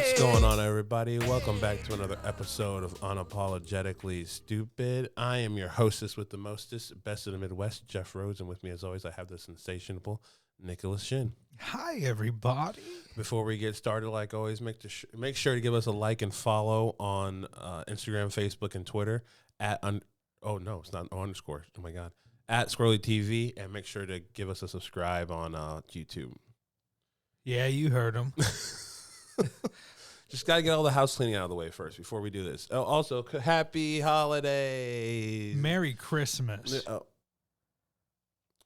What's going on, everybody? Welcome back to another episode of Unapologetically Stupid. I am your hostess with the mostest, best of the Midwest, Jeff Rhodes, and with me, as always, I have the sensational Nicholas Shin. Hi, everybody. Before we get started, like always, make sure to give us a like and follow on Instagram, Facebook, and Twitter oh no, it's not underscore. Oh my god, at Squirrely TV, and make sure to give us a subscribe on YouTube. Yeah, you heard him. Just got to get all the house cleaning out of the way first before we do this. Oh, also, happy holidays. Merry Christmas. Oh,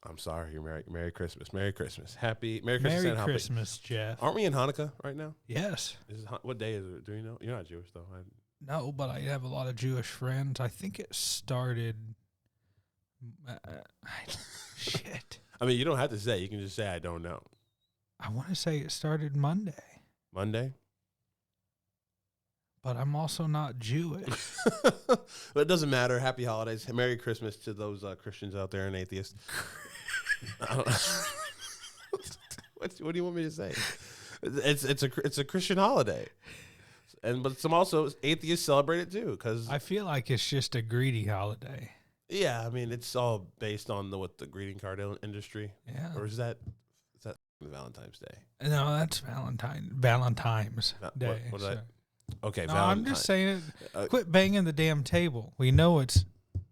I'm sorry. Merry Christmas. Merry Christmas. Merry Christmas. Merry Christmas, Jeff. Aren't we in Hanukkah right now? Yes. What day is it? Do you know? You're not Jewish, though. No, but I have a lot of Jewish friends. I think it started... shit. I mean, you don't have to say. You can just say, I don't know. I want to say it started Monday. Monday? But I'm also not Jewish. But it doesn't matter. Happy holidays. Merry Christmas to those Christians out there and atheists. What do you want me to say? It's a Christian holiday, but some also atheists celebrate it too. Because I feel like it's just a greedy holiday. Yeah, I mean it's all based on the greeting card industry. Yeah, or is that Valentine's Day? No, that's Valentine's Day. What did I? Okay, no, I'm just saying it. Quit banging the damn table. We know it's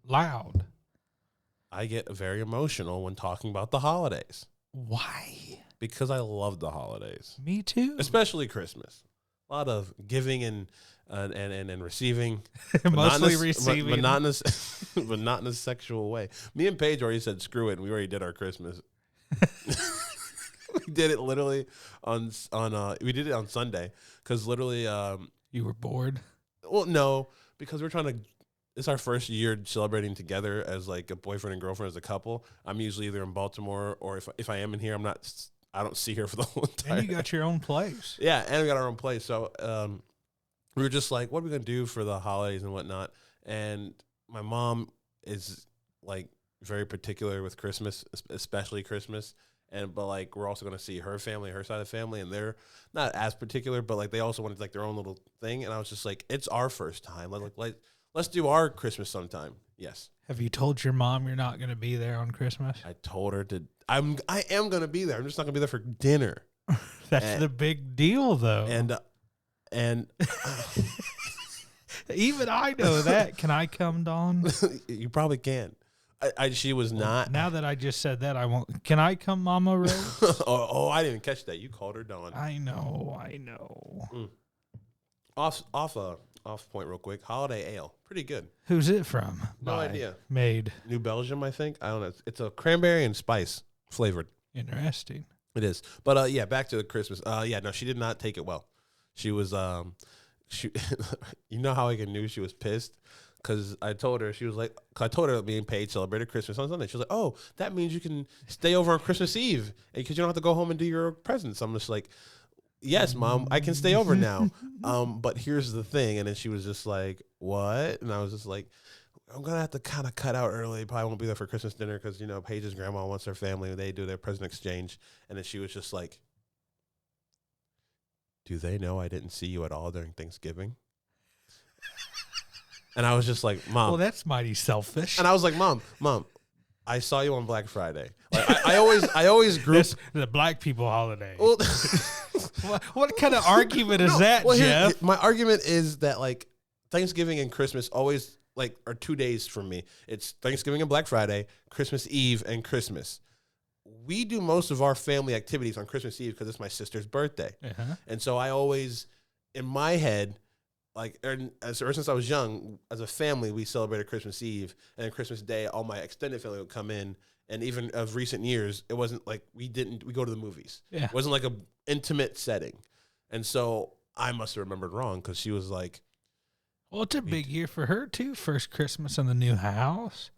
loud. I get very emotional when talking about the holidays. Why? Because I love the holidays. Me too. Especially Christmas. A lot of giving and receiving. Mostly receiving. But not in a sexual way. Me and Paige already said screw it, and we already did our Christmas. We did it literally we did it on Sunday because literally you were bored. Well, no, because it's our first year celebrating together as like a boyfriend and girlfriend as a couple. I'm usually either in Baltimore or if I am in here, I don't see her for the whole entire. And you got your own place. Yeah, and we got our own place. So we were just like, what are we gonna do for the holidays and whatnot? And my mom is like very particular with Christmas, especially Christmas. But like we're also gonna see her family, her side of the family, and they're not as particular, but like they also wanted like their own little thing. And I was just like, it's our first time. Let's do our Christmas sometime. Yes. Have you told your mom you're not gonna be there on Christmas? I told her I am gonna be there. I'm just not gonna be there for dinner. That's the big deal, though. And even I know that. Can I come, Dawn? You probably can. She was not. Now that I just said that, I won't. Can I come, Mama Rose? I didn't catch that. You called her Dawn. I know. Off point real quick. Holiday Ale. Pretty good. Who's it from? No idea. Made. New Belgium, I think. I don't know. It's a cranberry and spice flavored. Interesting. It is. But yeah, back to the Christmas. No, she did not take it well. She was you know how I knew she was pissed? Because I told her, I told her me and Paige celebrated Christmas on Sunday. She was like, oh, that means you can stay over on Christmas Eve because you don't have to go home and do your presents. I'm just like, yes, Mom, I can stay over now. But here's the thing. And then she was just like, what? And I was just like, I'm going to have to kind of cut out early. Probably won't be there for Christmas dinner because, Paige's grandma wants her family and they do their present exchange. And then she was just like, do they know I didn't see you at all during Thanksgiving? And I was just like, Mom. Well, that's mighty selfish. And I was like, Mom, I saw you on Black Friday. Like, I always group that's the Black people holiday. Well, what kind of argument is that, Jeff? My argument is that like Thanksgiving and Christmas always like are 2 days for me. It's Thanksgiving and Black Friday, Christmas Eve and Christmas. We do most of our family activities on Christmas Eve because it's my sister's birthday. Uh-huh. And so I always, in my head, ever since I was young, as a family, we celebrated Christmas Eve, and then Christmas Day, all my extended family would come in. And even of recent years, it wasn't like we go to the movies. Yeah. It wasn't like a intimate setting. And so I must have remembered wrong because she was like, well, it's a big year for her too. First Christmas in the new house.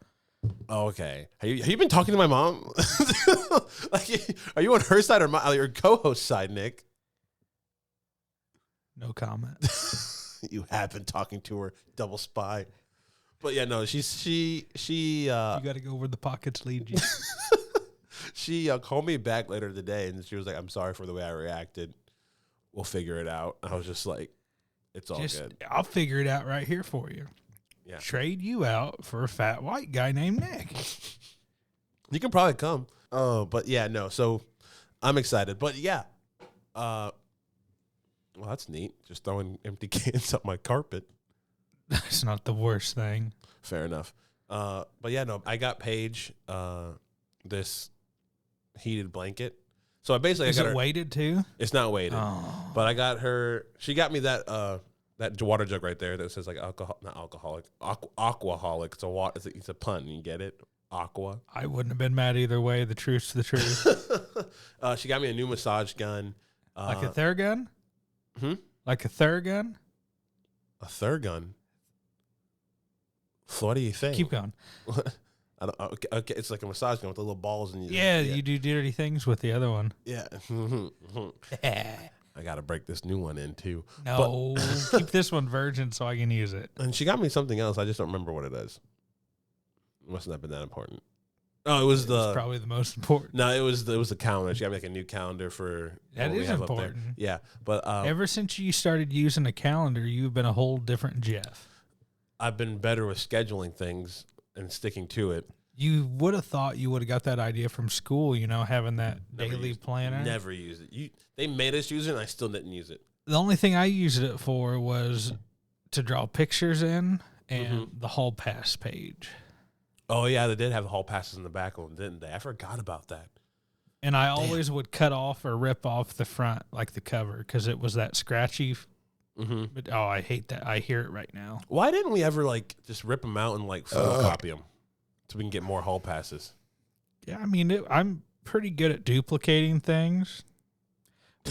Oh, okay. Have you been talking to my mom? Like, are you on her side or your co-host side, Nick? No comment. You have been talking to her, double spy. But yeah, no, she you got to go where the pockets lead you. She called me back later today, and she was like, "I'm sorry for the way I reacted." we'll figure it out. I was just like, it's all good. I'll figure it out right here for you. Yeah. Trade you out for a fat white guy named Nick. You can probably come. But yeah, no. So I'm excited. But yeah. Well, that's neat. Just throwing empty cans up my carpet. That's not the worst thing. Fair enough. But yeah, no, I got Paige this heated blanket. So I basically Is got it her, weighted too? It's not weighted. Oh. But I got her. She got me that water jug right there that says like aquaholic. It's a pun. You get it? Aqua. I wouldn't have been mad either way. The truth's the truth. She got me a new massage gun. Like a Theragun? Like a Theragun? A Theragun? What do you think? Keep going. I don't, okay, it's like a massage gun with the little balls and you do dirty things with the other one. Yeah. I got to break this new one in too. No, keep this one virgin so I can use it. And she got me something else. I just don't remember what it is. It must not have been that important. Oh, it was probably the most important. No, it was the calendar. She got me like a new calendar for that is important. Yeah, but ever since you started using a calendar, you've been a whole different Jeff. I've been better with scheduling things and sticking to it. You would have thought you would have got that idea from school, having that daily planner. Never used it. They made us use it, and I still didn't use it. The only thing I used it for was to draw pictures in and the hall pass page. Oh, yeah, they did have the hall passes in the back of them, didn't they? I forgot about that. And I always would cut off or rip off the front, like the cover, because it was that scratchy. But, I hate that. I hear it right now. Why didn't we ever, just rip them out and, photocopy them so we can get more hall passes? Yeah, I mean, I'm pretty good at duplicating things,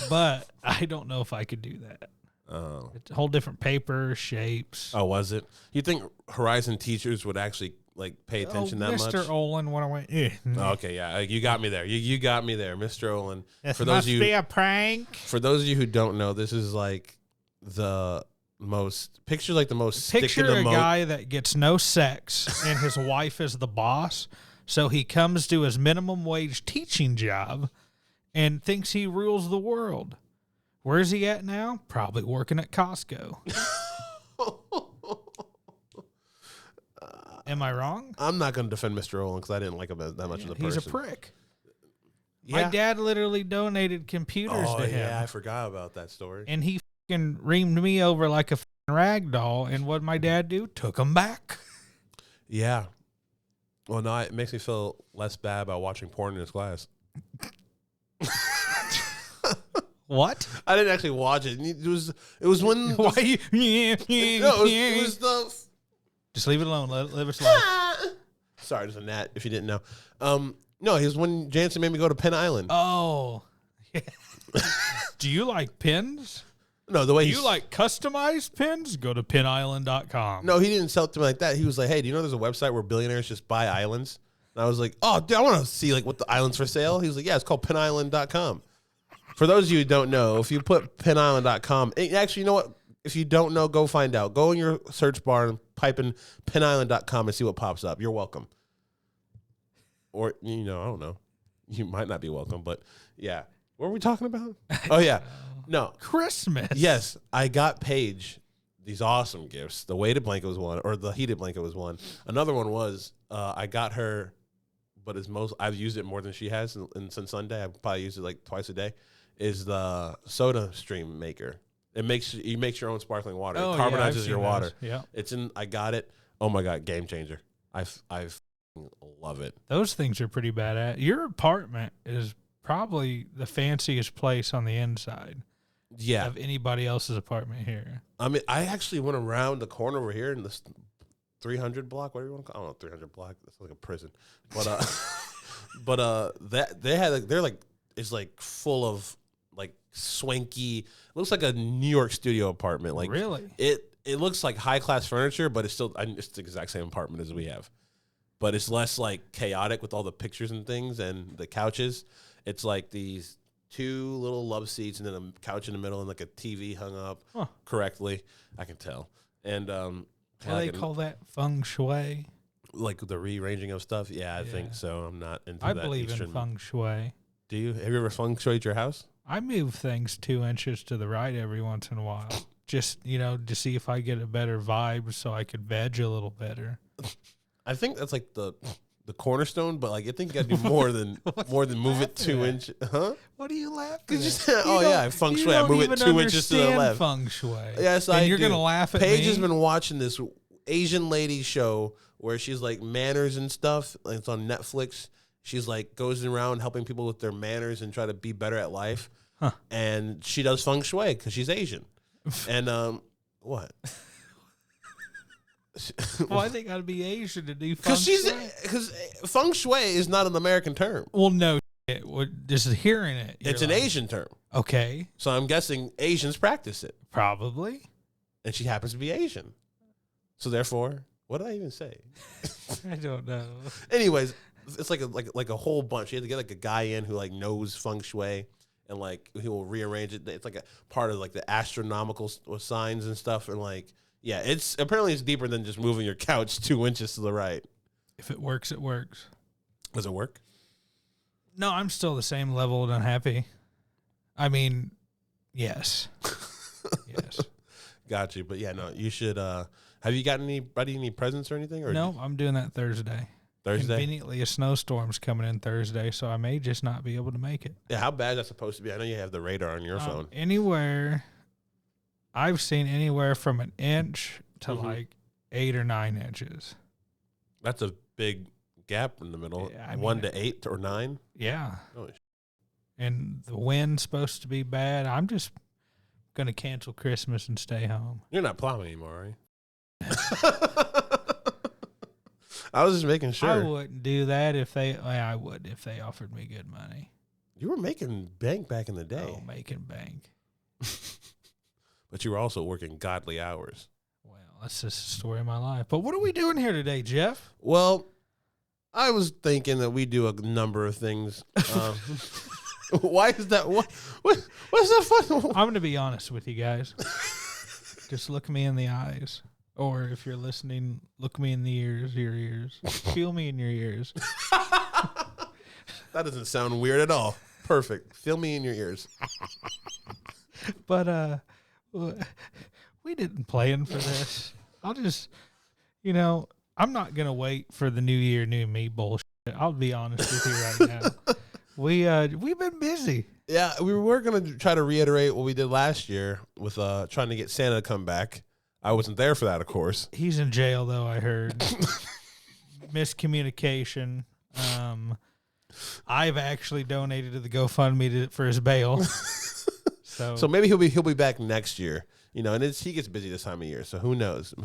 but I don't know if I could do that. Oh. It's a whole different paper, shapes. Oh, was it? You think Horizon teachers would actually pay attention that much? Mr. Olin, when I went, okay, yeah, you got me there. You got me there, Mr. Olin. This must be a prank. For those of you who don't know, this is the most picture, the most picture a guy that gets no sex and his wife is the boss, so he comes to his minimum wage teaching job and thinks he rules the world. Where's he at now? Probably working at Costco. Am I wrong? I'm not going to defend Mr. Olin because I didn't like him that much as a person. He's a prick. Yeah. My dad literally donated computers to him. Yeah, I forgot about that story. And he fucking reamed me over like a rag doll. And what'd my dad do? Took him back. Yeah. Well, no, it makes me feel less bad about watching porn in his class. What? I didn't actually watch it. It was when why you it was the just leave it alone. Live it slow. Sorry, there's a gnat if you didn't know. No, it was when Jansen made me go to Penn Island. Oh. Do you like pins? No, the way you like customized pins? Go to pinisland.com. No, he didn't sell it to me like that. He was like, "Hey, do you know there's a website where billionaires just buy islands?" And I was like, "Oh, dude, I want to see what the island's for sale." He was like, "Yeah, it's called pinisland.com." For those of you who don't know, if you put pinisland.com, actually, you know what? If you don't know, go find out. Go in your search bar and type in pinisland.com and see what pops up. You're welcome. Or, I don't know. You might not be welcome, but yeah. What were we talking about? Oh, yeah. No. Christmas. Yes. I got Paige these awesome gifts. The weighted blanket was one, or the heated blanket was one. Another one was I got her, but I've used it more than she has and since Sunday. I've probably used it twice a day, is the soda stream maker. You make your own sparkling water. It carbonizes your water. Yeah. I got it. Oh my God, game changer. I love it. Those things are pretty badass. Your apartment is probably the fanciest place on the inside. Yeah. Of anybody else's apartment here. I mean, I actually went around the corner over here in this 300 block, whatever you want to call it. I don't know, 300 block. That's like a prison. But it's full of swanky. It looks like a New York studio apartment. Really? It looks like high class furniture, but it's the exact same apartment as we have. But it's less chaotic with all the pictures and things and the couches. It's these two little love seats and then a couch in the middle and a TV hung up correctly. I can tell. And do they call that feng shui? The rearranging of stuff? Yeah, I think so. I'm not into that. I believe in feng shui. Do you? Have you ever feng shuied your house? I move things 2 inches to the right every once in a while. Just, to see if I get a better vibe so I could veg a little better. I think that's like the cornerstone, but like I think you got to do more than move it 2 inches. Huh? What are you laughing at? Feng shui. I move it 2 inches to the left. Feng shui. Yes, and I you're do. gonna laugh at Paige me. has been watching this Asian lady show where she's like manners and stuff. Like, it's on Netflix. She's like goes around helping people with their manners and try to be better at life. Huh. And she does feng shui because she's Asian. And what? Why they gotta be Asian to do feng shui? Because feng shui is not an American term. Well, no, just hearing it, It's an Asian term. Okay, So I'm guessing Asians practice it, probably. and she happens to be Asian. So therefore, what did I even say? I don't know. Anyways, it's like a whole bunch. You have to get like a guy in who like knows feng shui, and like he will rearrange it. It's like a part of like the astronomical signs and stuff, and like. Yeah, it's deeper than just moving your couch 2 inches to the right. If it works, it works. Does it work? No, I'm still the same level of unhappy. I mean, yes. Yes. Got you. But yeah, no, you should. Have you got anybody any presents or anything? Or No, I'm doing that Thursday. Thursday? Conveniently, a snowstorm's coming in Thursday, so I may just not be able to make it. Yeah, how bad is that supposed to be? I know you have the radar on your phone. I've seen anywhere from an inch to like 8 or 9 inches. That's a big gap in the middle. Yeah, 1 to 8 or 9? Yeah. Oh, And the wind's supposed to be bad. I'm just going to cancel Christmas and stay home. you're not plowing anymore, are you? I was just making sure. I wouldn't do that I would if they offered me good money. You were making bank back in the day. Oh, making bank. But you were also working godly hours. Well, that's just the story of my life. But what are we doing here today, Jeff? Well, I was thinking that we do a number of things. Why is that? What's that fun? I'm going to be honest with you guys. Just look me in the eyes. Or if you're listening, look me in the ears, your ears. Feel me in your ears. That doesn't sound weird at all. Perfect. Feel me in your ears. But we didn't plan for this. I'll just, I'm not going to wait for the new year, new me bullshit. I'll be honest with you right now. We've been busy. Yeah, we were going to try to reiterate what we did last year with trying to get Santa to come back. I wasn't there for that, of course. He's in jail, though, I heard. Miscommunication. I've actually donated to the GoFundMe for his bail. So maybe he'll be back next year, and he gets busy this time of year. So who knows?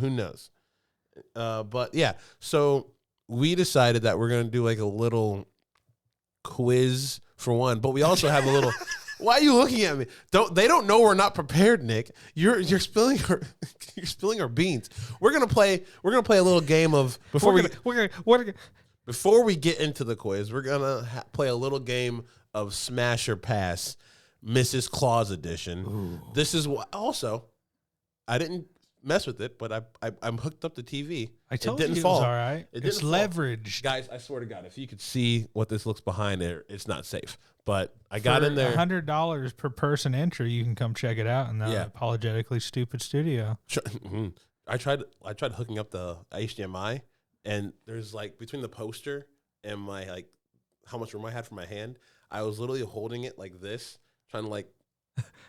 But yeah, so we decided that we're going to do like a little quiz for one, but we also have a little. Why are you looking at me? They don't know we're not prepared, Nick. You're spilling our beans. We're gonna play a little game of before we get into the quiz. We're gonna play a little game of Smash or Pass, Mrs.Claus edition. Ooh. This is what also I didn't mess with it, but I'm hooked up to TV. I told it didn't you fall. It was all right. It's leveraged. Guys, I swear to God, if you could see what this looks behind there, it's not safe. But I got in there. $100 per person entry. You can come check it out in the Unapologetically Stupid studio. I tried hooking up the HDMI, and there's like between the poster and my like how much room I had for my hand, I was literally holding it like this, trying to like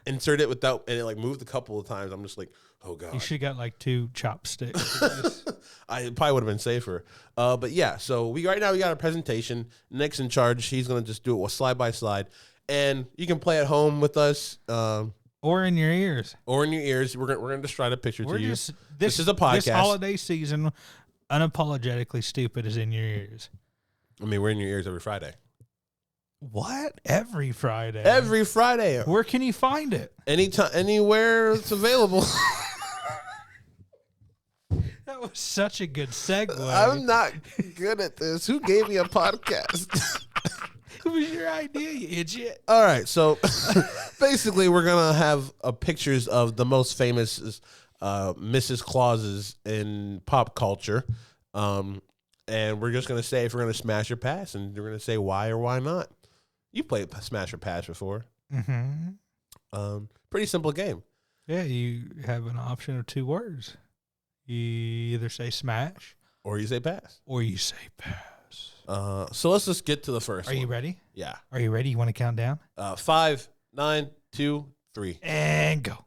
insert it without, and it like moved a couple of times. I'm just like, oh God. You should have got like 2 chopsticks. I probably would have been safer. But yeah, so right now we got a presentation. Nick's in charge. He's going to just do it slide by slide. And you can play at home with us. Or in your ears. We're going to just try to picture to you. This is a podcast. This holiday season, Unapologetically Stupid is in your ears. I mean, we're in your ears every Friday. What? Every Friday? Every Friday. Where can you find it? Anytime, anywhere it's available. That was such a good segue. I'm not good at this. Who gave me a podcast? It was your idea, you idiot. All right, so basically we're going to have pictures of the most famous Mrs. Clauses in pop culture. And we're just going to say if we're going to smash or pass, and we're going to say why or why not. You played Smash or Pass before. Mm-hmm. Pretty simple game. Yeah, you have an option of 2 words. You either say smash Or you say pass. or you say pass. So let's just get to the first Are one. you ready? Yeah. Are you ready? You want to count down? 5, 9, 2, 3. And go.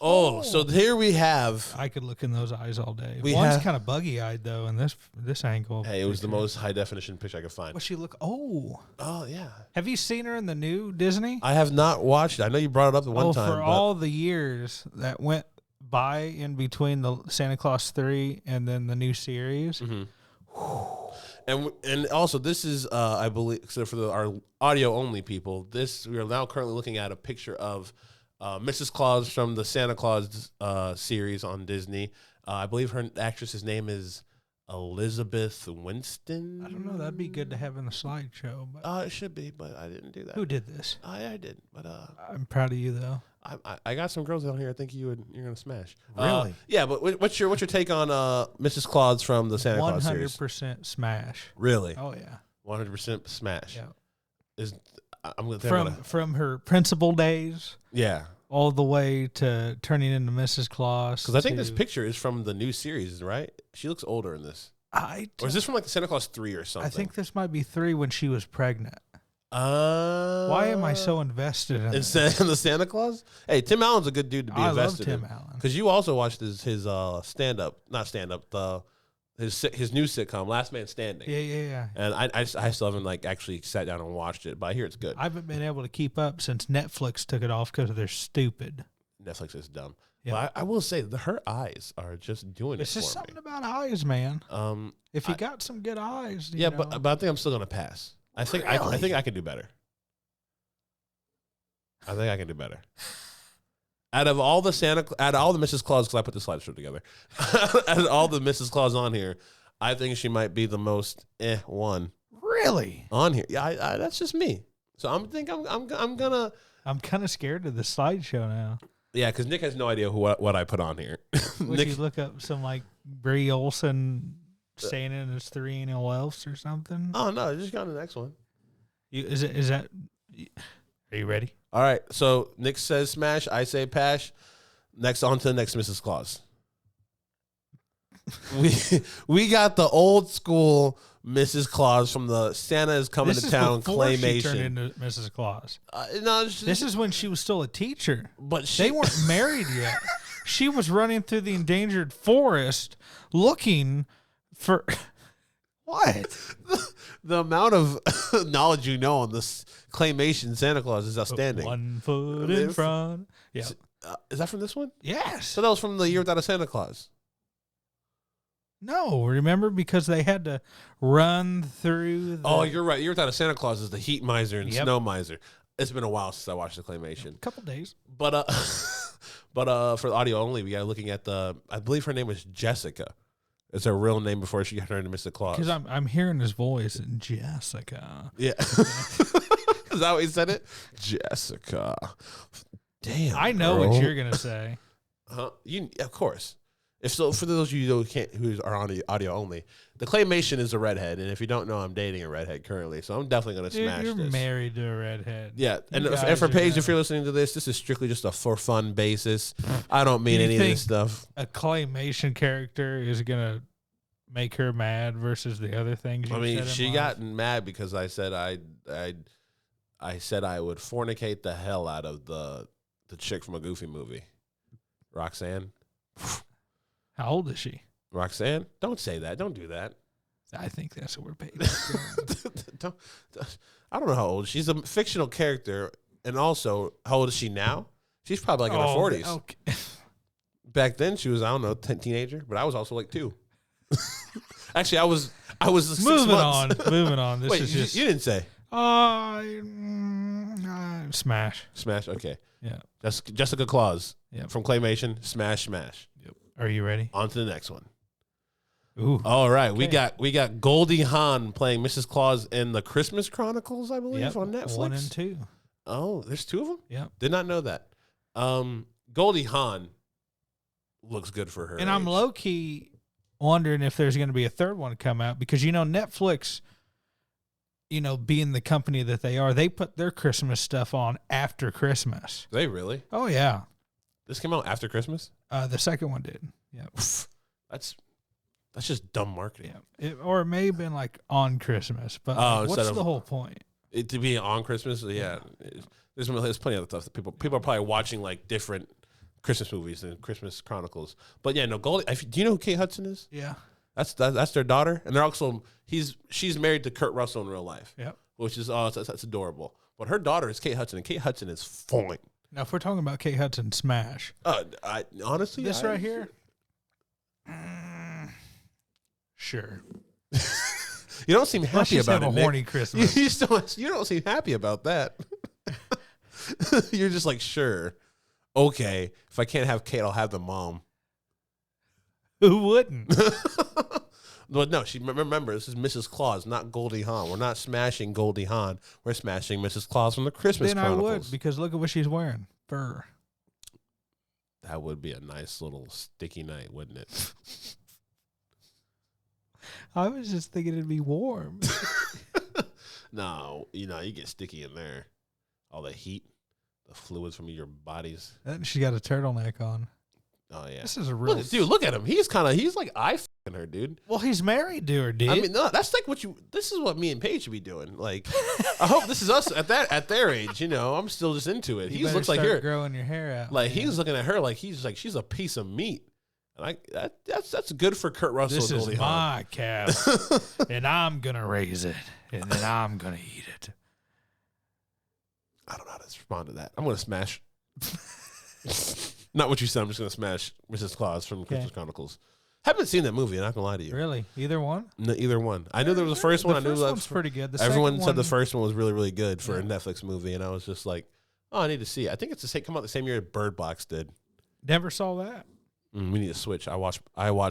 Oh, so here we have. I could look in those eyes all day. We One's have- kind of buggy-eyed, though, in this angle. Hey, it was the most high-definition picture I could find. What's she look? Oh. Oh, yeah. Have you seen her in the new Disney? I have not watched it. I know you brought it up the one time. For but all the years that went by in between the Santa Claus 3 and then the new series. Mm-hmm. And also, this is, I believe, so for our audio-only people, we are now currently looking at a picture of Mrs. Claus from the Santa Claus series on Disney. I believe her actress's name is Elizabeth Winston. I don't know. That'd be good to have in the slideshow. But It should be, but I didn't do that. who did this? I did, but I'm proud of you, though. I got some girls down here. I think you're gonna smash. Really? Yeah, but what's your take on Mrs. Claus from the Santa Claus series? 100% smash. Really? Oh yeah. 100% smash. Yeah. I'm gonna From her principal days yeah. all the way to turning into Mrs. Claus. Because I think this picture is from the new series, right? She looks older in this. Or is this from like the Santa Claus 3 or something? I think this might be 3 when she was pregnant. Why Why am I so invested in this? in the Santa Claus? Hey, Tim Allen's a good dude to be I love invested Tim in. Allen. Because you also watched his not stand up, his new sitcom, Last Man Standing. Yeah. And I still haven't like actually sat down and watched it, but I hear it's good. I haven't been able to keep up since Netflix took it off because they're stupid. Netflix is dumb. Yeah. But I will say her eyes are just doing It's it just for something me. about eyes, man. If you I- got some good eyes, you Yeah, know. but I think I'm still gonna pass. I think I Really? think I can do better. I think I can do better. Out of all the Mrs. Claus, because I put the slideshow together, out of all the Mrs. Claus on here, I think she might be the most one Really? on here. Yeah, that's just me. So I'm gonna. I'm kind of scared of the slideshow now. Yeah, because Nick has no idea what I put on here. Would Nick, you look up some like Brie Olson saying it as 3 anal elves or something? oh no, just go on to the next one. Is that? Are you ready? All right, so Nick says smash, I say pash. Next, on to the next Mrs. Claus. we got the old school Mrs. Claus from the Santa is Coming This to is Town before she claymation. turned into Mrs. Claus. No, it's just, This is when she was still a teacher. but she, They weren't married yet. She was running through the endangered forest looking for what? the amount of knowledge you know on this claymation Santa Claus is outstanding. 1 foot in front. Yeah. Is that from this one? Yes. So that was from the Year Without a Santa Claus. No, remember because they had to run through the Oh, you're right. Year Without a Santa Claus is the Heat Miser and Yep. Snow Miser. It's been a while since I watched the claymation. couple days. But for the audio only, we are looking at I believe her name was Jessica. It's her real name before she got turned into Mr. Claus. Because I'm hearing his voice, Jessica. Yeah. Is that what he said it? Jessica. Damn. I know girl. what you're gonna say. Of course. If so, for those of you who are on the audio only, the claymation is a redhead, and if you don't know, I'm dating a redhead currently, so I'm definitely gonna Dude, smash you're this. married to a redhead. Yeah, and You and guys for are Paige, gonna- if you're listening to this is strictly just a for fun basis. I don't mean You any of think this stuff. A claymation character is gonna make her mad versus the other things. You I mean, said in she life? got mad because I said I said I would fornicate the hell out of the chick from a Goofy movie, Roxanne. How old is she? Roxanne, don't say that. Don't do that. I think that's what we're paid. don't, I don't know how old she's a fictional character, and also how old is she now? She's probably like in her 40s. Okay. Back then, she was I don't know teenager, but I was also like 2. Actually, I was 6 Moving months. on. Moving on. This Wait, is you, just you didn't say smash. smash? Okay, Yeah. Jessica Claus Yep. from Claymation. Smash. Yep. Are you ready? On to the next one. Ooh. All right, Okay. we got Goldie Hawn playing Mrs. Claus in the Christmas Chronicles, I believe, Yep. on Netflix. 1 and 2. Oh, there's 2 of them. Yep. Did not know that. Goldie Hawn looks good for her. And I'm age. low key wondering if there's going to be a third one come out because Netflix you know, being the company that they are, they put their Christmas stuff on after Christmas. They really? Oh yeah. This came out after Christmas? The second one did. Yeah. That's just dumb marketing. Yeah. Or it may have been like on Christmas, but what's the whole point? It to be on Christmas? Yeah. There's plenty of stuff that people are probably watching like different Christmas movies and Christmas Chronicles. But yeah, no, Goldie. Do you know who Kate Hudson is? Yeah. That's their daughter, and they're also she's married to Kurt Russell in real life. Yep. Which is that's adorable. But her daughter is Kate Hudson, and Kate Hudson is fine. Now, if we're talking about Kate Hudson, smash. I honestly, this right here. Sure. You don't seem happy about it. Horny Christmas. You don't seem happy about that. You're just like, sure, okay. If I can't have Kate, I'll have the mom. Who wouldn't? But no, remember, this is Mrs. Claus, not Goldie Hawn. We're not smashing Goldie Hawn. We're smashing Mrs. Claus from the Christmas Chronicles. I would, because look at what she's wearing. Fur. That would be a nice little sticky night, wouldn't it? I was just thinking it'd be warm. No, you get sticky in there. All the heat, the fluids from your bodies. And she got a turtleneck on. Oh yeah, this is a real look at him. He's like eye fucking her, dude. Well, he's married to her, dude. I mean, no, that's like this is what me and Paige should be doing. Like, I hope this is us at their age. I'm still just into it. He looks like her growing your hair out. Like he's looking at her like she's a piece of meat. And that's good for Kurt Russell. This is my calf, and I'm gonna raise it, and then I'm gonna eat it. I don't know how to respond to that. I'm gonna smash. Not what you said. I'm just gonna smash Mrs. Claus from Christmas Chronicles. Haven't seen that movie. I'm not gonna lie to you. Really? Either one? No, either one. I knew there was the first one. The first one's pretty good. Everyone said the first one was really, really good for a Netflix movie, and I was just like, oh, I need to see it. I think it's come out the same year Bird Box did. Never saw that. We need to switch. I watch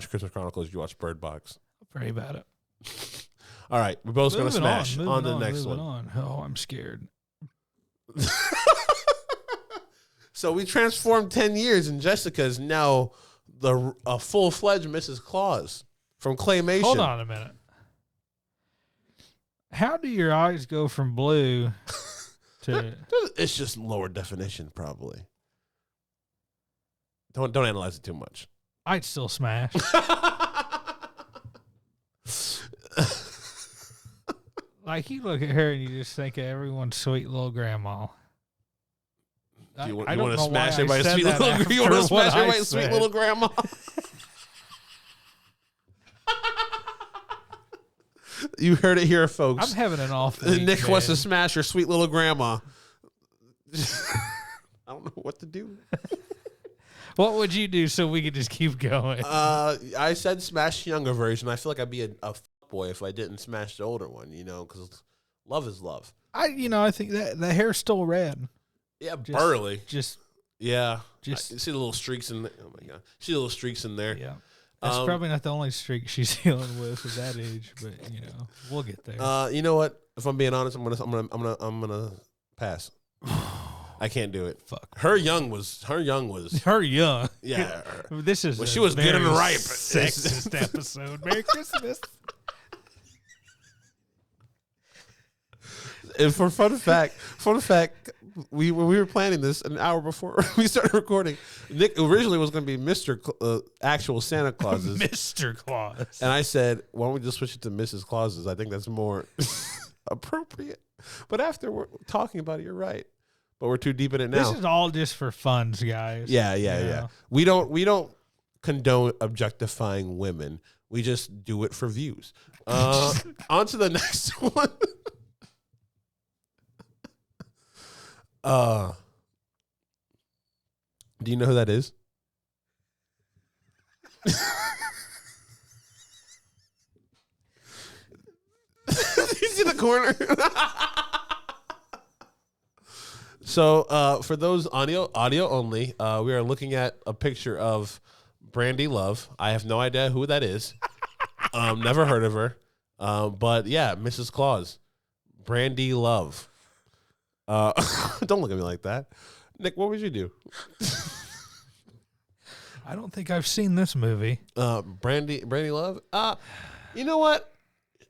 Christmas Chronicles. You watch Bird Box. I'll pray about it. All right, we're both gonna smash on to the next one. Oh, I'm scared. So we transformed 10 years, and Jessica is now a full-fledged Mrs. Claus from claymation. Hold on a minute. How do your eyes go from blue to? It's just lower definition, probably. Don't analyze it too much. I'd still smash. Like, you look at her and you just think of everyone's sweet little grandma. You want to smash everybody's sweet little? You want to smash everybody's sweet little grandma? You heard it here, folks. I'm having an awful week, Nick wants to smash your sweet little grandma. I don't know what to do. What would you do so we could just keep going? I said smash the younger version. I feel like I'd be a boy if I didn't smash the older one. Because love is love. I think that the hair's still red. Yeah, burly. I see the little streaks in there. Oh my god, see the little streaks in there. Yeah, that's probably not the only streak she's dealing with at that age, but we'll get there. You know what? If I'm being honest, I'm gonna pass. I can't do it. Fuck. Her young. Yeah. This is she was good and ripe. Sexist episode. Merry Christmas. And for fun fact, when we were planning this an hour before we started recording, Nick originally was going to be Mr. Actual Santa Clauses. Mr. Claus. And I said, why don't we just switch it to Mrs. Clauses? I think that's more appropriate. But after we're talking about it, you're right. But we're too deep in it now. This is all just for funds, guys. Yeah. We don't condone objectifying women. We just do it for views. On to the next one. Do you know who that is? He's in the corner. So, for those audio only, we are looking at a picture of Brandy Love. I have no idea who that is. Never heard of her. But yeah, Mrs. Claus, Brandy Love. Don't look at me like that. Nick, what would you do? I don't think I've seen this movie. Brandy Love? You know what?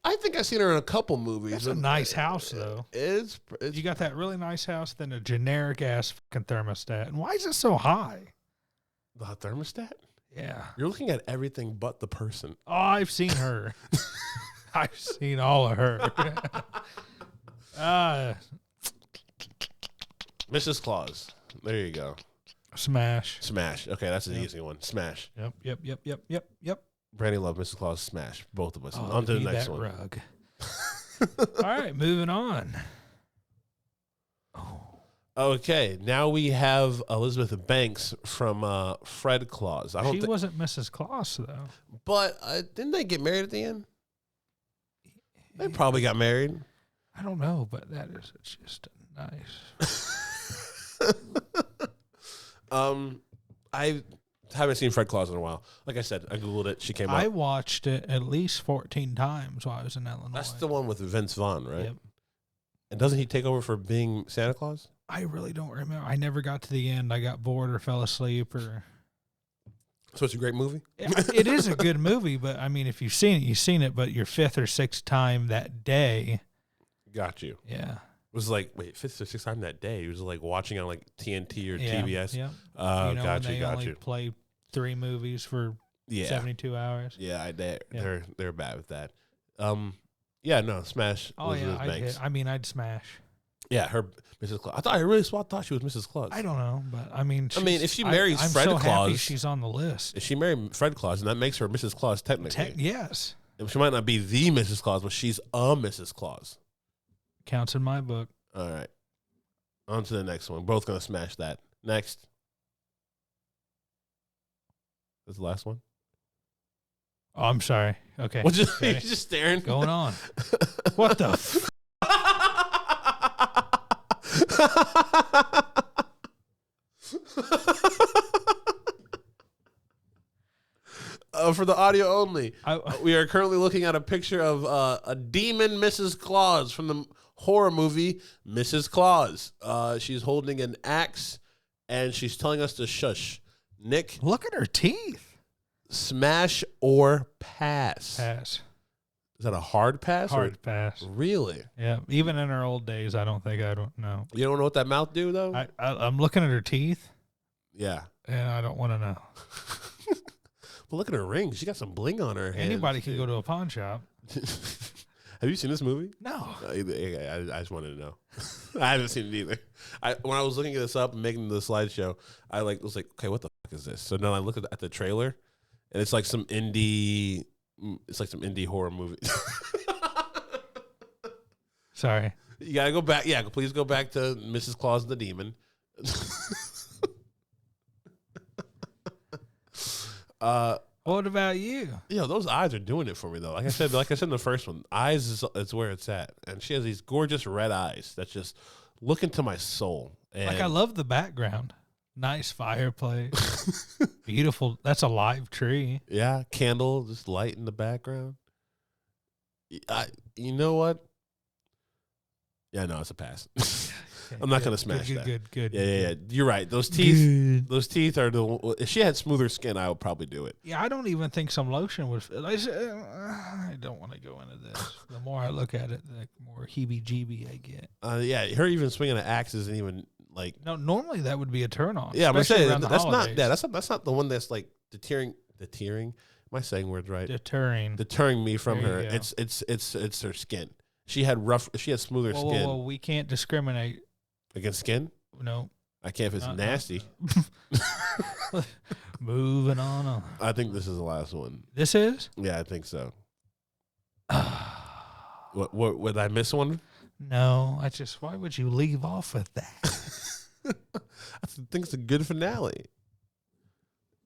I think I've seen her in a couple movies. That's a nice house, though. It's You got that really nice house, then a generic ass fucking thermostat. And why is it so high? the thermostat. Yeah. You're looking at everything but the person. Oh, I've seen her. I've seen all of her. Mrs. Claus. There you go. Smash. Okay, that's an easy one. Smash. Yep. Brandy love Mrs. Claus. Smash. Both of us. Oh, On to the give me next that one. rug. All right, moving on. Oh. Okay, now we have Elizabeth Banks from Fred Claus. She wasn't Mrs. Claus, though. But didn't they get married at the end? They probably got married. I don't know, but that is just nice. I haven't seen Fred Claus in a while. Like I said, I Googled it. She came I up. watched it at least 14 times while I was in Illinois. That's the one with Vince Vaughn, right? Yep. And doesn't he take over for being Santa Claus? I really don't remember. I never got to the end. I got bored or fell asleep or... So it's a great movie? It is a good movie, but I mean, if you've seen it, you've seen it, but your fifth or sixth time that day. Got you. Yeah. It was like, wait, fifth or sixth time that day? He was like watching on like TNT or TBS? Yeah. Got you. They only play 3 movies for 72 hours. Yeah, they're bad with that. Yeah, no, Smash. Oh, Elizabeth yeah. Banks. I'd smash. Yeah, her Mrs. Claus. I really thought she was Mrs. Claus. I don't know, but I mean, if she marries I'm Fred so happy Claus, she's on the list. if she married Fred Claus, and that makes her Mrs. Claus technically. Yes. She might not be the Mrs. Claus, but she's a Mrs. Claus. Counts in my book. All right. On to the next one. Both going to smash that. Next. That's the last one. Oh, I'm sorry. Okay. You're just staring. Going on. What the f- For the audio only, I- we are currently looking at a picture of a demon Mrs. Claus from the horror movie Mrs. Claus. She's holding an axe, and she's telling us to shush. Nick, Look at her teeth. smash or pass? Pass. Is that a hard pass? Hard pass. Really? Yeah. Even in her old days, I don't know. You don't know what that mouth do, though? I'm looking at her teeth, Yeah. and I don't want to know. But look at her ring. She got some bling on her hand. Anybody can go to a pawn shop. Have you seen this movie? No. I just wanted to know. I haven't seen it either. When I was looking this up and making the slideshow, I was like, okay, what the fuck is this? So now I look at the trailer, and it's like some indie. It's like some indie horror movie. Sorry. You gotta go back. Yeah, please go back to Mrs. Claus and the Demon. What about you? Those eyes are doing it for me though. Like I said in the first one, eyes is where it's at, and she has these gorgeous red eyes that just look into my soul. And I love the background. Nice fireplace. Beautiful. That's a live tree. yeah, candle, just light in the background. You know what? Yeah, no, it's a pass. I'm not gonna smash that. Good. Yeah. You're right. Those teeth. Good. Those teeth are the. If she had smoother skin, I would probably do it. Yeah, I don't even think some lotion would. I don't want to go into this. The more I look at it, the more heebie-jeebie I get. Yeah, her even swinging an axe isn't even like. No, normally that would be a turn on. Yeah, I'm gonna especially say around the that's not. holidays. Yeah, that's not the one that's like deterring. Am I saying words right? Deterring me from There her. you go. It's her skin. She had smoother skin. Whoa, we can't discriminate. Against skin. No. I can't if it's nasty. Moving on. I think this is the last one. This is? Yeah, I think so. What would I miss one? No, why would you leave off with that? I think it's a good finale.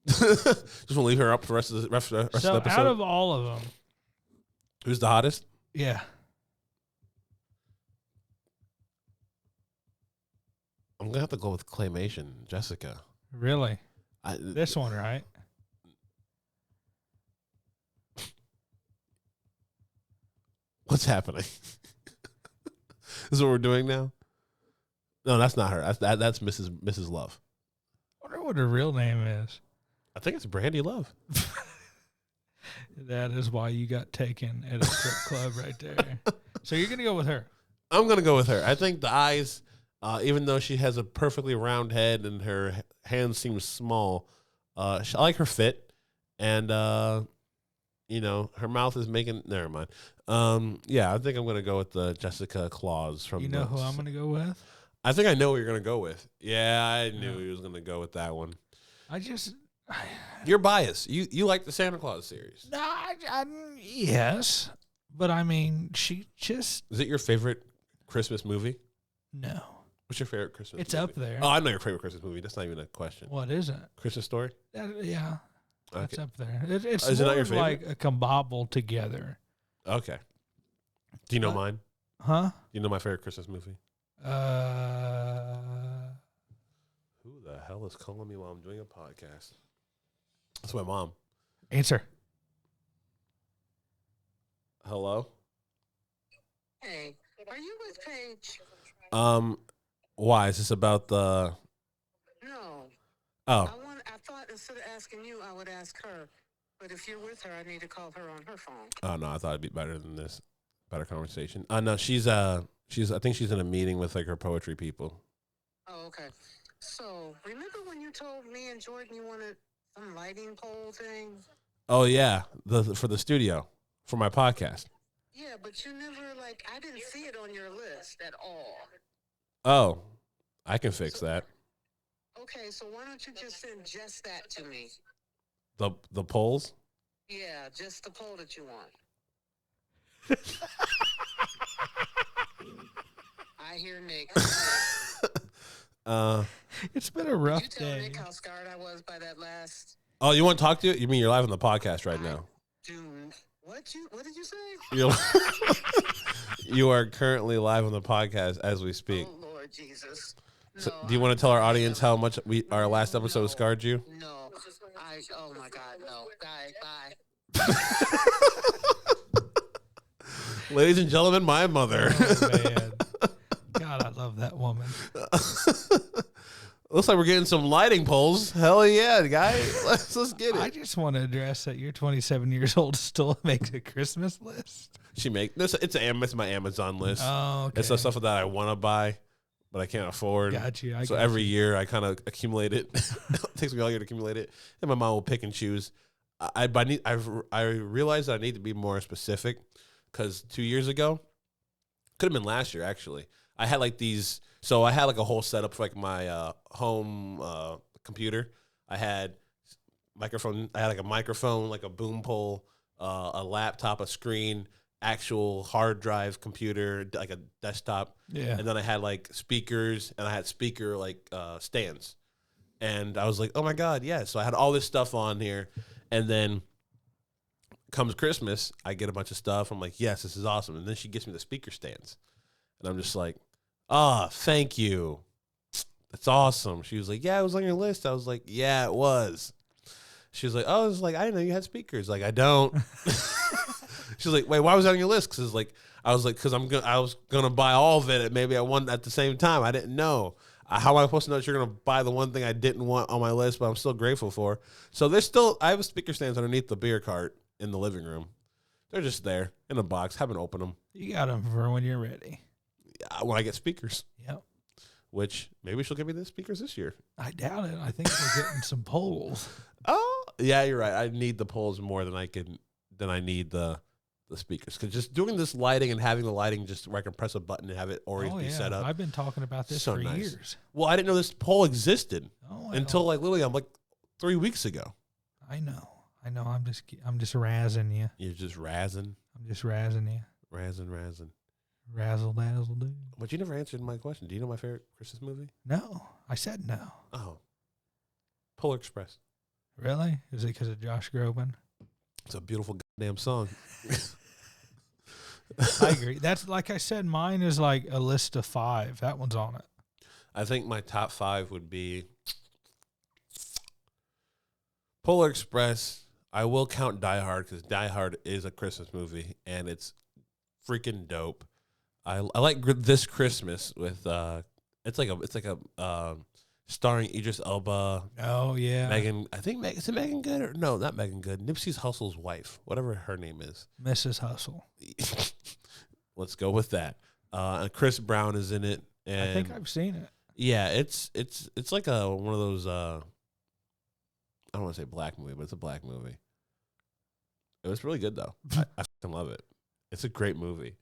Just want to leave her up for the rest of the episode. Out of all of them, who's the hottest? Yeah. I'm gonna have to go with Claymation, Jessica. Really? This one, right? What's happening? This is what we're doing now? No, that's not her. That's Mrs. Love. I wonder what her real name is. I think it's Brandy Love. That is why you got taken at a strip club right there. So you're gonna go with her. I'm gonna go with her. I think the eyes, even though she has a perfectly round head and her hands seem small, I like her fit, and you know, her mouth is making. Never mind. Yeah, I think I'm gonna go with the Jessica Claus from. You know who I'm gonna go with? I think I know what you're gonna go with. Yeah, I knew he was gonna go with that one. You're biased. You like the Santa Claus series. No, yes, but I mean, she just. Is it your favorite Christmas movie? No. What's your favorite Christmas movie? It's up there. Oh, I know your favorite Christmas movie. That's not even a question. What is it? Christmas Story? Yeah. Okay. It's up there. It's Is it not your more like favorite? a combobble together. Okay. Do you know mine? Huh? You know my favorite Christmas movie? Who the hell is calling me while I'm doing a podcast? That's my mom. Answer. Hello? Hey, are you with Paige? Why? Is this about the... No. Oh. I thought instead of asking you, I would ask her. But if you're with her, I need to call her on her phone. Oh, no, I thought it'd be better than this. Better conversation. No, she's I think she's in a meeting with like her poetry people. Oh, okay. So, remember when you told me and Jordan you wanted some lighting pole thing? Oh yeah, for the studio, for my podcast. Yeah, but you never, I didn't see it on your list at all. Oh, I can fix that. Okay, so why don't you just send just that to me? The polls? Yeah, just the pole that you want. I hear Nick. It's been a rough Did you tell day. Nick how scarred I was by that last? Oh, you want to talk to it? You mean you're live on the podcast right now? Dude, what did you say? You are currently live on the podcast as we speak. Oh Lord Jesus. So, No, do you want to tell our audience how much our last episode scarred you? No. Oh my God, no. Bye. Ladies and gentlemen, my mother. Oh, man. God, I love that woman. Looks like we're getting some lighting poles. Hell yeah, guy. Let's get it. I just want to address that you're 27 years old, still makes a Christmas list. She make this. It's my Amazon list. Oh, okay. It's the stuff that I want to buy, but I can't afford. Got you. So every year I kind of accumulate it. It takes me all year to accumulate it, and my mom will pick and choose. I realized that I need to be more specific because 2 years ago, could have been last year actually. I had like these. So I had like a whole setup for like my home computer. I had microphone. I had like a microphone, like a boom pole, a laptop, a screen, actual hard drive computer, like a desktop. Yeah. And then I had like speakers, and I had speaker like stands. And I was like, oh my God, yeah. So I had all this stuff on here, and then comes Christmas, I get a bunch of stuff. I'm like, yes, this is awesome. And then she gets me the speaker stands, and I'm just like, thank you. That's awesome. She was like, yeah, it was on your list. I was like, yeah, it was. She was like, oh, I was like, I didn't know you had speakers. Like, I don't. She was like, wait, why was that on your list? Because I was like, because I was gonna buy all of it, maybe at the same time. I didn't know. How am I supposed to know that you're gonna buy the one thing I didn't want on my list, but I'm still grateful for? So I have speaker stands underneath the beer cart in the living room. They're just there in a box. Haven't opened them. You got them for when you're ready. When I get speakers. Yep. Which maybe she'll give me the speakers this year. I doubt it. I think we're getting some poles. Oh, yeah, you're right. I need the poles more than I need the speakers. Because just doing this lighting and having the lighting just where I can press a button and have it already be set up. I've been talking about this So for nice. years. Well, I didn't know this pole existed until know. like literally I'm like 3 weeks ago. I know. I'm just razzing you. You're just razzing. I'm just razzing you. Razzing. Razzle dazzle do. But you never answered my question. Do you know my favorite Christmas movie? No, I said no. Oh, Polar Express. Really? Is it because of Josh Groban? It's a beautiful goddamn song. I agree. That's like I said. Mine is like a list of 5. That one's on it. I think my top 5 would be Polar Express. I will count Die Hard because Die Hard is a Christmas movie and it's freaking dope. I like This Christmas with it's like a starring Idris Elba. Oh yeah, Megan, I think is it Megan Good or no, not Megan Good. Nipsey Hussle's wife, whatever her name is. Mrs. Hustle. Let's go with that. And Chris Brown is in it. And I think I've seen it. yeah, it's like one of those. I don't want to say black movie, but it's a black movie. It was really good though. I fucking love it. It's a great movie.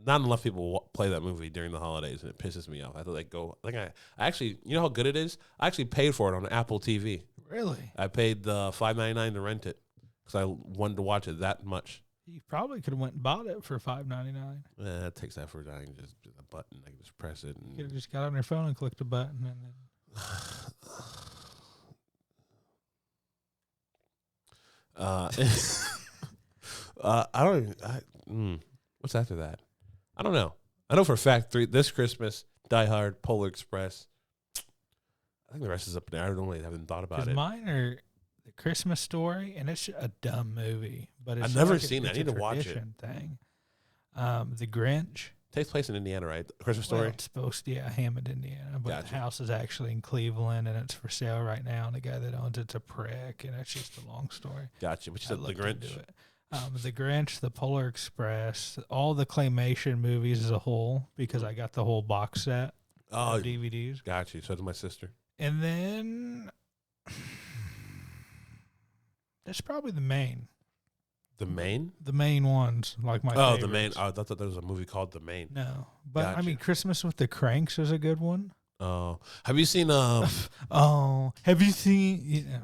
Not enough people play that movie during the holidays, and it pisses me off. I thought I actually, you know how good it is. I actually paid for it on Apple TV. Really? I paid the $5.99 to rent it because I wanted to watch it that much. You probably could have went and bought it for $5.99. It takes effort. I can just do the button. I can just press it. And You could have just got on your phone and clicked a button, and then. I don't even. What's after that? I don't know. I know for a fact this Christmas, Die Hard, Polar Express. I think the rest is up there. I haven't thought about it. Mine are The Christmas Story, and it's a dumb movie, but it's I've never like seen it. I need to watch it. Thing. The Grinch. Takes place in Indiana, right? Christmas Story. Well, it's supposed to, Hammond, Indiana, but Gotcha. the house is actually in Cleveland, and it's for sale right now. And the guy that owns it's a prick, and it's just a long story. Gotcha. But you said The Grinch. The Grinch, the Polar Express, all the claymation movies as a whole, because I got the whole box set of DVDs. Got you. So did my sister. And then that's probably the main. The Main? The main ones, like my The favorites. Main. I thought there was a movie called The Main. No, but Gotcha. I mean, Christmas with the Cranks is a good one. Oh, have you seen? Oh, have you seen? Yeah.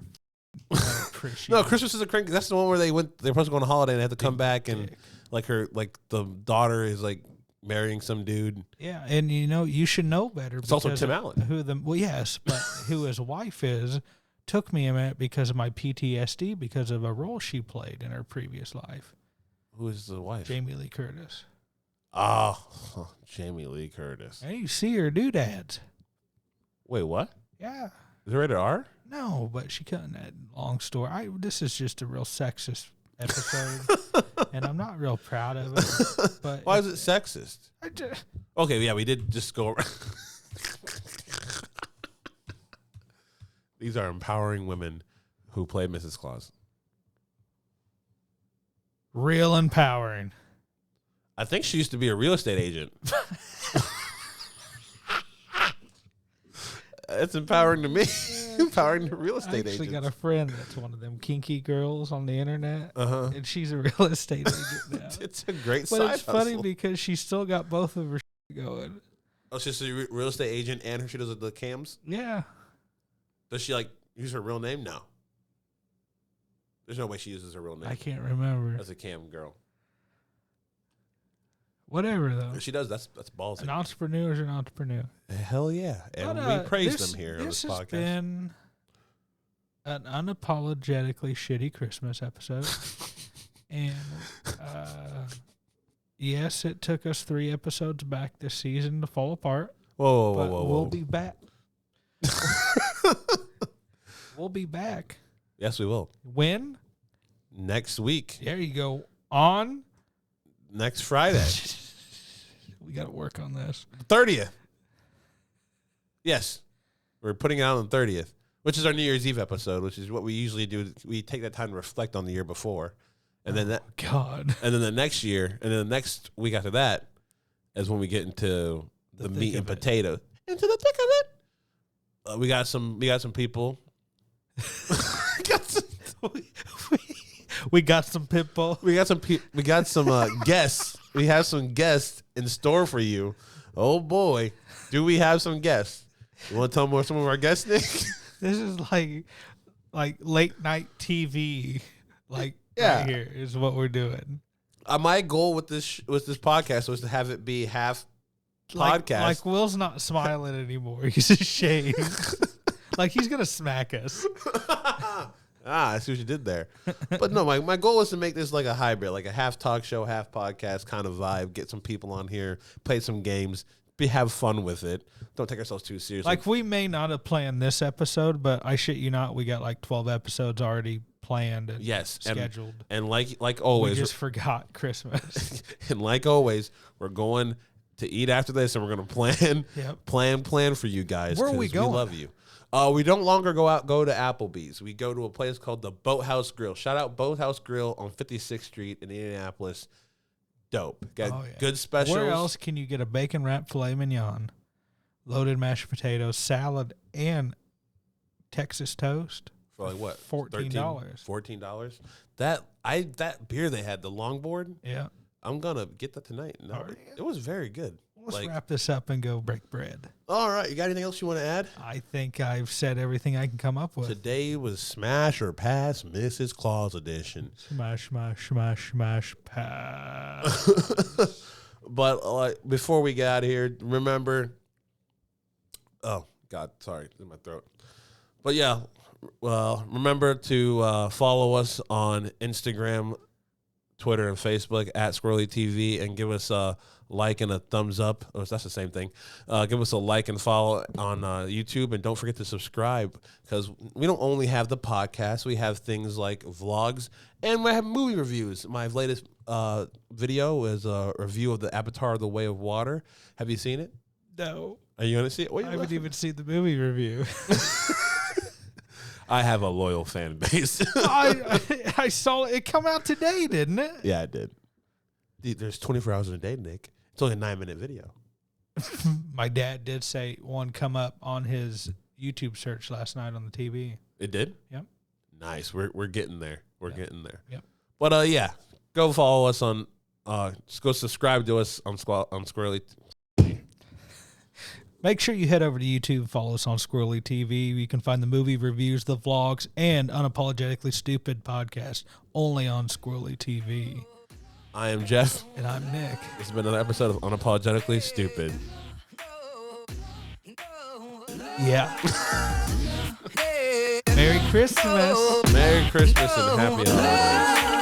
No, Christmas is a Crank. That's the one where they're supposed to go on a holiday and they have to come back and the daughter is like marrying some dude. Yeah, and you should know better. It's also Tim Allen. Yes, but who his wife is took me a minute because of my PTSD because of a role she played in her previous life. Who is the wife? Jamie Lee Curtis. Oh, Jamie Lee Curtis. And you see her doodads. Wait, what? Yeah. Is it rated R? No, but she couldn't. Long story. This is just a real sexist episode, and I'm not real proud of it. But why is it sexist? Okay, yeah, we did just go around. These are empowering women who play Mrs. Claus. Real empowering. I think she used to be a real estate agent. It's empowering to me. Empowering to real estate agents. I actually got a friend that's one of them kinky girls on the internet, and she's a real estate agent now. It's a great but side it's hustle. funny because she's still got both of her going. Oh, she's a real estate agent and she does the cams? Yeah. Does she use her real name? No. There's no way she uses her real name. I can't remember. As a cam girl. Whatever, though. If she does, that's ballsy. An entrepreneur is an entrepreneur. Hell yeah. And we praise them here on this podcast. This has been an unapologetically shitty Christmas episode. And yes, it took us 3 episodes back this season to fall apart. Whoa. We'll be back. We'll be back. Yes, we will. When? Next week. There you go. On? Next Friday. We got to work on this. 30th. Yes. We're putting it out on the 30th, which is our New Year's Eve episode, which is what we usually do. We take that time to reflect on the year before. And then God. And then the next year, and then the next week after that is when we get into the meat and potatoes. Into the thick of it. We got some people. We got some people. We got some guests. We have some guests in store for you. Oh boy, do we have some guests? You want to tell them some of our guests, Nick? This is like late night TV. Right here is what we're doing. My goal with this podcast was to have it be half podcast. Like Will's not smiling anymore. He's ashamed. Like he's gonna smack us. I see what you did there. But no, my goal was to make this like a hybrid, like a half talk show, half podcast kind of vibe. Get some people on here, play some games, have fun with it. Don't take ourselves too seriously. Like we may not have planned this episode, but I shit you not, we got like 12 episodes already planned and scheduled. And like always, we just forgot Christmas. And like always, we're going to eat after this, and we're gonna plan for you guys. Where are we going? We love you. We don't longer go to Applebee's. We go to a place called the Boathouse Grill. Shout out Boathouse Grill on 56th Street in Indianapolis. Dope. Got good specials. Where else can you get a bacon wrapped filet mignon, loaded mashed potatoes, salad, and Texas toast? For like what? $14. $14. That beer they had, the longboard. Yeah. I'm gonna get that tonight. No, it was very good. Let's wrap this up and go break bread. All right. You got anything else you want to add? I think I've said everything I can come up with. Today was Smash or Pass Mrs.Claus edition. Smash, pass. But before we get out of here, remember. Oh God, sorry, in my throat. But yeah, remember to follow us on Instagram, Twitter, and Facebook at Squirrely TV, and give us a like and a thumbs up. Oh, that's the same thing. Give us a like and follow on YouTube, and don't forget to subscribe, because we don't only have the podcast, we have things like vlogs, and we have movie reviews. My latest video is a review of the Avatar: The Way of Water. Have you seen it? No. Are you going to see it? I haven't even seen the movie review. I have a loyal fan base. I saw it come out today, didn't it? Yeah, it did. There's 24 hours in a day, Nick. It's only a 9-minute video. My dad did say one come up on his YouTube search last night on the TV. It did? Yep. Nice. We're getting there. We're getting there. Yep. But yeah, go follow us on. Just go subscribe to us on Squirrely. Make sure you head over to YouTube, follow us on Squirrely TV. You can find the movie reviews, the vlogs, and Unapologetically Stupid podcast only on Squirrely TV. I am Jeff. And I'm Nick. This has been another episode of Unapologetically Stupid. Yeah. Merry Christmas. Merry Christmas and happy holidays.